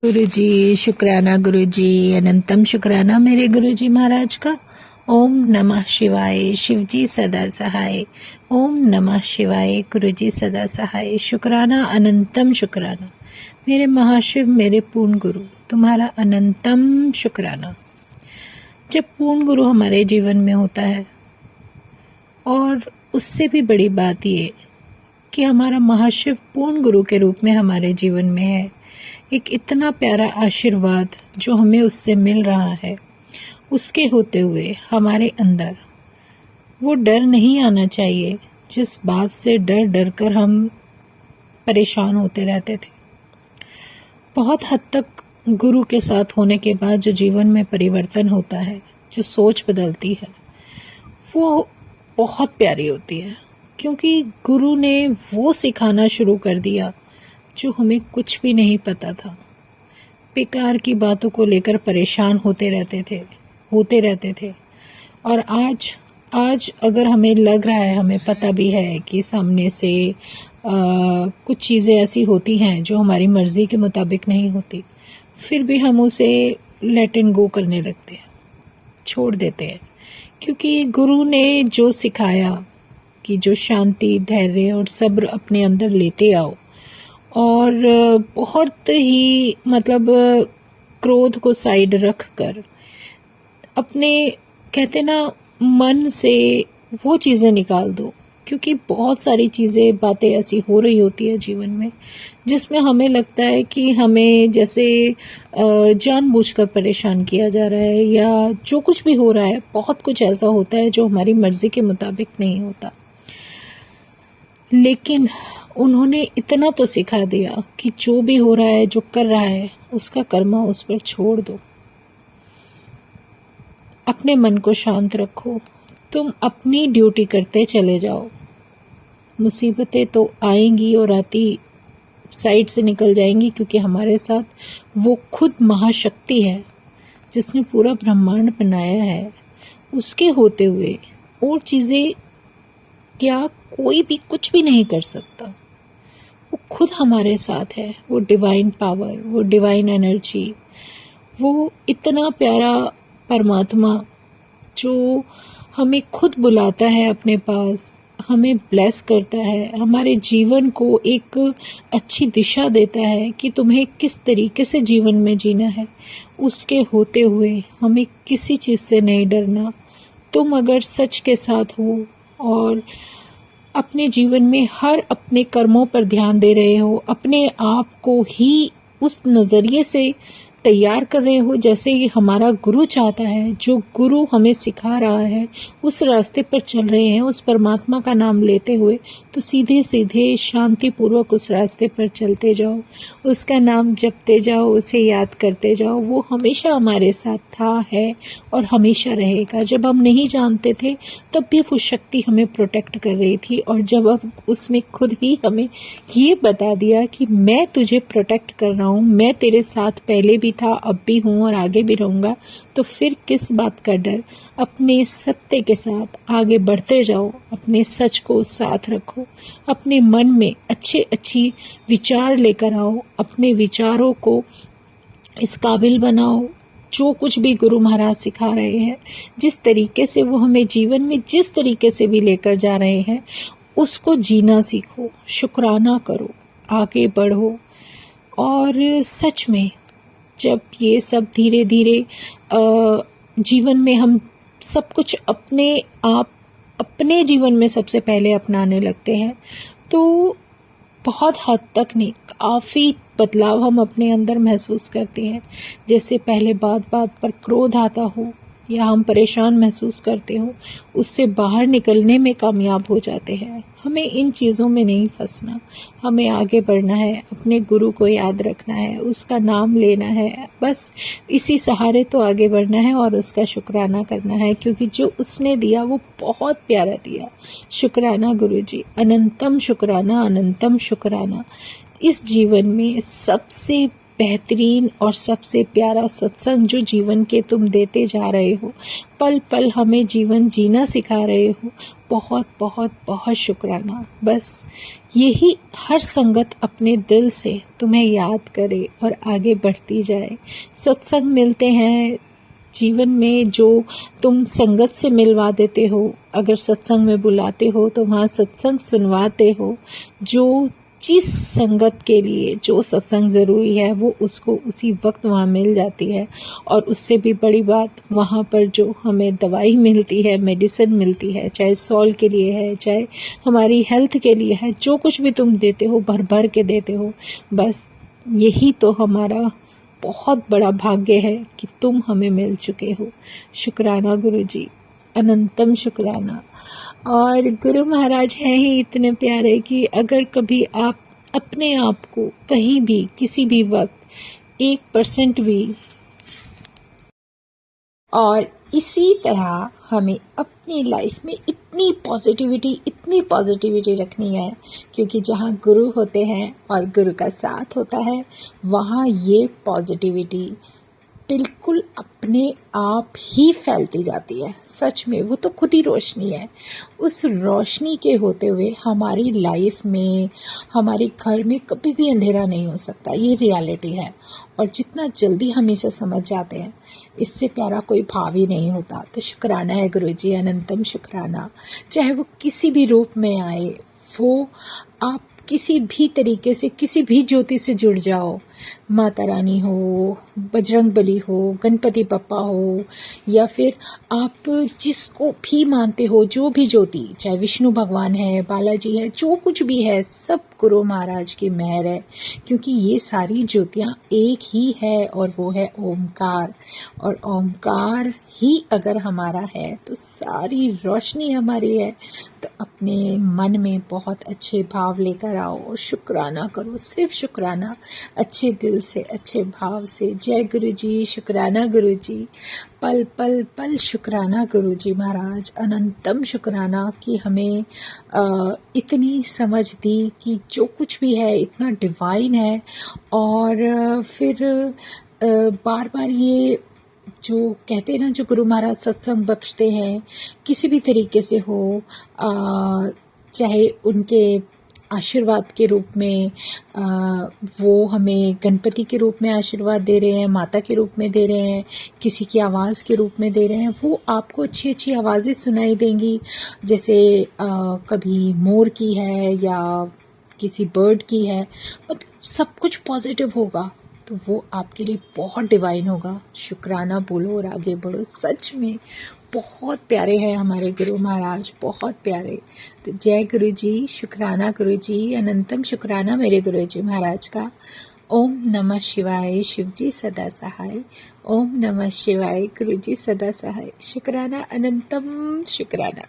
गुरुजी शुक्राना, गुरुजी अनंतम शुक्राना मेरे गुरुजी महाराज का। ओम नमः शिवाय। शिवजी सदा सहाय। ओम नमः शिवाय। गुरुजी सदा सहाय। शुक्राना, अनंतम शुक्राना मेरे महाशिव, मेरे पूर्ण गुरु, तुम्हारा अनंतम शुक्राना। जब पूर्ण गुरु हमारे जीवन में होता है, और उससे भी बड़ी बात ये कि हमारा महाशिव पूर्ण गुरु के रूप में हमारे जीवन में है, एक इतना प्यारा आशीर्वाद जो हमें उससे मिल रहा है, उसके होते हुए हमारे अंदर वो डर नहीं आना चाहिए जिस बात से डर डर कर हम परेशान होते रहते थे। बहुत हद तक गुरु के साथ होने के बाद जो जीवन में परिवर्तन होता है, जो सोच बदलती है, वो बहुत प्यारी होती है, क्योंकि गुरु ने वो सिखाना शुरू कर दिया जो हमें कुछ भी नहीं पता था। बेकार की बातों को लेकर परेशान होते रहते थे। और आज अगर हमें लग रहा है, हमें पता भी है कि सामने से कुछ चीज़ें ऐसी होती हैं जो हमारी मर्ज़ी के मुताबिक नहीं होती, फिर भी हम उसे लेट एंड गो करने लगते हैं, छोड़ देते हैं, क्योंकि गुरु ने जो सिखाया कि जो शांति, धैर्य और सब्र अपने अंदर लेते आओ, और बहुत ही क्रोध को साइड रख कर अपने, कहते ना, मन से वो चीज़ें निकाल दो, क्योंकि बहुत सारी चीज़ें, बातें ऐसी हो रही होती है जीवन में जिसमें हमें लगता है कि हमें जैसे जानबूझकर परेशान किया जा रहा है, या जो कुछ भी हो रहा है, बहुत कुछ ऐसा होता है जो हमारी मर्ज़ी के मुताबिक नहीं होता। लेकिन उन्होंने इतना तो सिखा दिया कि जो भी हो रहा है, जो कर रहा है, उसका कर्मा उस पर छोड़ दो। अपने मन को शांत रखो, तुम अपनी ड्यूटी करते चले जाओ। मुसीबतें तो आएंगी और आती साइड से निकल जाएंगी, क्योंकि हमारे साथ वो खुद महाशक्ति है जिसने पूरा ब्रह्मांड बनाया है। उसके होते हुए और चीज़ें क्या कोई भी कुछ भी नहीं कर सकता। वो खुद हमारे साथ है, वो डिवाइन पावर, वो डिवाइन एनर्जी, वो इतना प्यारा परमात्मा जो हमें खुद बुलाता है अपने पास, हमें ब्लेस करता है, हमारे जीवन को एक अच्छी दिशा देता है कि तुम्हें किस तरीके से जीवन में जीना है। उसके होते हुए हमें किसी चीज़ से नहीं डरना। तुम अगर सच के साथ हो और अपने जीवन में हर अपने कर्मों पर ध्यान दे रहे हो, अपने आप को ही उस नज़रिए से तैयार कर रहे हो जैसे ये हमारा गुरु चाहता है, जो गुरु हमें सिखा रहा है, उस रास्ते पर चल रहे हैं, उस परमात्मा का नाम लेते हुए, तो सीधे सीधे शांतिपूर्वक उस रास्ते पर चलते जाओ, उसका नाम जपते जाओ, उसे याद करते जाओ। वो हमेशा हमारे साथ था, है और हमेशा रहेगा। जब हम नहीं जानते थे तब भी वो शक्ति हमें प्रोटेक्ट कर रही थी, और जब अब उसने खुद ही हमें ये बता दिया कि मैं तुझे प्रोटेक्ट कर रहा हूँ, मैं तेरे साथ पहले भी था, अब भी हूँ और आगे भी रहूँगा, तो फिर किस बात का डर। अपने सत्य के साथ आगे बढ़ते जाओ, अपने सच को साथ रखो, अपने मन में अच्छी विचार लेकर आओ, अपने विचारों को इस काबिल बनाओ जो कुछ भी गुरु महाराज सिखा रहे हैं, जिस तरीके से वो हमें जीवन में जिस तरीके से भी लेकर जा रहे हैं, उसको जीना सीखो, शुक्राना करो, आगे बढ़ो। और सच में जब ये सब धीरे धीरे जीवन में हम सब कुछ अपने जीवन में सबसे पहले अपनाने लगते हैं, तो बहुत हद तक नहीं, काफ़ी बदलाव हम अपने अंदर महसूस करते हैं। जैसे पहले बात बात पर क्रोध आता हो, या हम परेशान महसूस करते हो, उससे बाहर निकलने में कामयाब हो जाते हैं। हमें इन चीज़ों में नहीं फंसना, हमें आगे बढ़ना है, अपने गुरु को याद रखना है, उसका नाम लेना है, बस इसी सहारे तो आगे बढ़ना है और उसका शुक्राना करना है, क्योंकि जो उसने दिया वो बहुत प्यारा दिया। शुक्राना गुरुजी, अनंतम शुक्राना, अनंतम शुक्राना। इस जीवन में सबसे बेहतरीन और सबसे प्यारा सत्संग जो जीवन के तुम देते जा रहे हो, पल पल हमें जीवन जीना सिखा रहे हो, बहुत बहुत बहुत शुक्राना। बस यही हर संगत अपने दिल से तुम्हें याद करे और आगे बढ़ती जाए। सत्संग मिलते हैं जीवन में जो तुम संगत से मिलवा देते हो, अगर सत्संग में बुलाते हो तो वहाँ सत्संग सुनवाते हो। जो जिस संगत के लिए जो सत्संग ज़रूरी है वो उसको उसी वक्त वहाँ मिल जाती है। और उससे भी बड़ी बात, वहाँ पर जो हमें दवाई मिलती है, मेडिसिन मिलती है, चाहे सॉल के लिए है, चाहे हमारी हेल्थ के लिए है, जो कुछ भी तुम देते हो भर भर के देते हो। बस यही तो हमारा बहुत बड़ा भाग्य है कि तुम हमें मिल चुके हो। शुक्राना गुरुजी, अनंतम शुक्राना। और गुरु महाराज हैं ही इतने प्यारे कि अगर कभी आप अपने आप को कहीं भी किसी भी वक्त 1% भी, और इसी तरह हमें अपनी लाइफ में इतनी पॉजिटिविटी रखनी है, क्योंकि जहाँ गुरु होते हैं और गुरु का साथ होता है वहाँ ये पॉजिटिविटी बिल्कुल अपने आप ही फैलती जाती है। सच में वो तो खुद ही रोशनी है। उस रोशनी के होते हुए हमारी लाइफ में, हमारे घर में कभी भी अंधेरा नहीं हो सकता। ये रियलिटी है और जितना जल्दी हम इसे समझ जाते हैं, इससे प्यारा कोई भाव ही नहीं होता। तो शुक्राना है गुरुजी, अनंतम शुक्राना। चाहे वो किसी भी रूप में आए, वो आप किसी भी तरीके से किसी भी ज्योति से जुड़ जाओ, माता रानी हो, बजरंग बली हो, गणपति बप्पा हो, या फिर आप जिसको भी मानते हो, जो भी ज्योति, चाहे विष्णु भगवान है, बालाजी है, जो कुछ भी है, सब गुरु महाराज की मेहर है। क्योंकि ये सारी ज्योतियाँ एक ही है और वो है ओमकार। और ओमकार ही अगर हमारा है तो सारी रोशनी हमारी है। तो अपने मन में बहुत अच्छे भाव लेकर आओ और शुक्राना करो, सिर्फ शुक्राना, अच्छे दिल से, अच्छे भाव से। जय गुरु जी, शुक्राना गुरु जी, पल पल पल शुक्राना गुरु जी महाराज, अनंतम शुक्राना कि हमें इतनी समझ दी कि जो कुछ भी है इतना डिवाइन है। और फिर बार बार ये जो कहते हैं ना, जो गुरु महाराज सत्संग बख्शते हैं किसी भी तरीके से हो, चाहे उनके आशीर्वाद के रूप में, वो हमें गणपति के रूप में आशीर्वाद दे रहे हैं, माता के रूप में दे रहे हैं, किसी की आवाज़ के रूप में दे रहे हैं, वो आपको अच्छी अच्छी आवाज़ें सुनाई देंगी। जैसे कभी मोर की है या किसी बर्ड की है, मतलब सब कुछ पॉजिटिव होगा, तो वो आपके लिए बहुत डिवाइन होगा। शुक्राना बोलो और आगे बढ़ो। सच में बहुत प्यारे हैं हमारे गुरु महाराज, बहुत प्यारे। तो जय गुरु जी, शुक्राना गुरु जी, अनंतम शुक्राना मेरे गुरु जी महाराज का। ओम नमः शिवाय, शिव जी सदा सहाय। ओम नमः शिवाय, गुरु जी सदा सहाय। शुक्राना, अनंतम शुक्राना।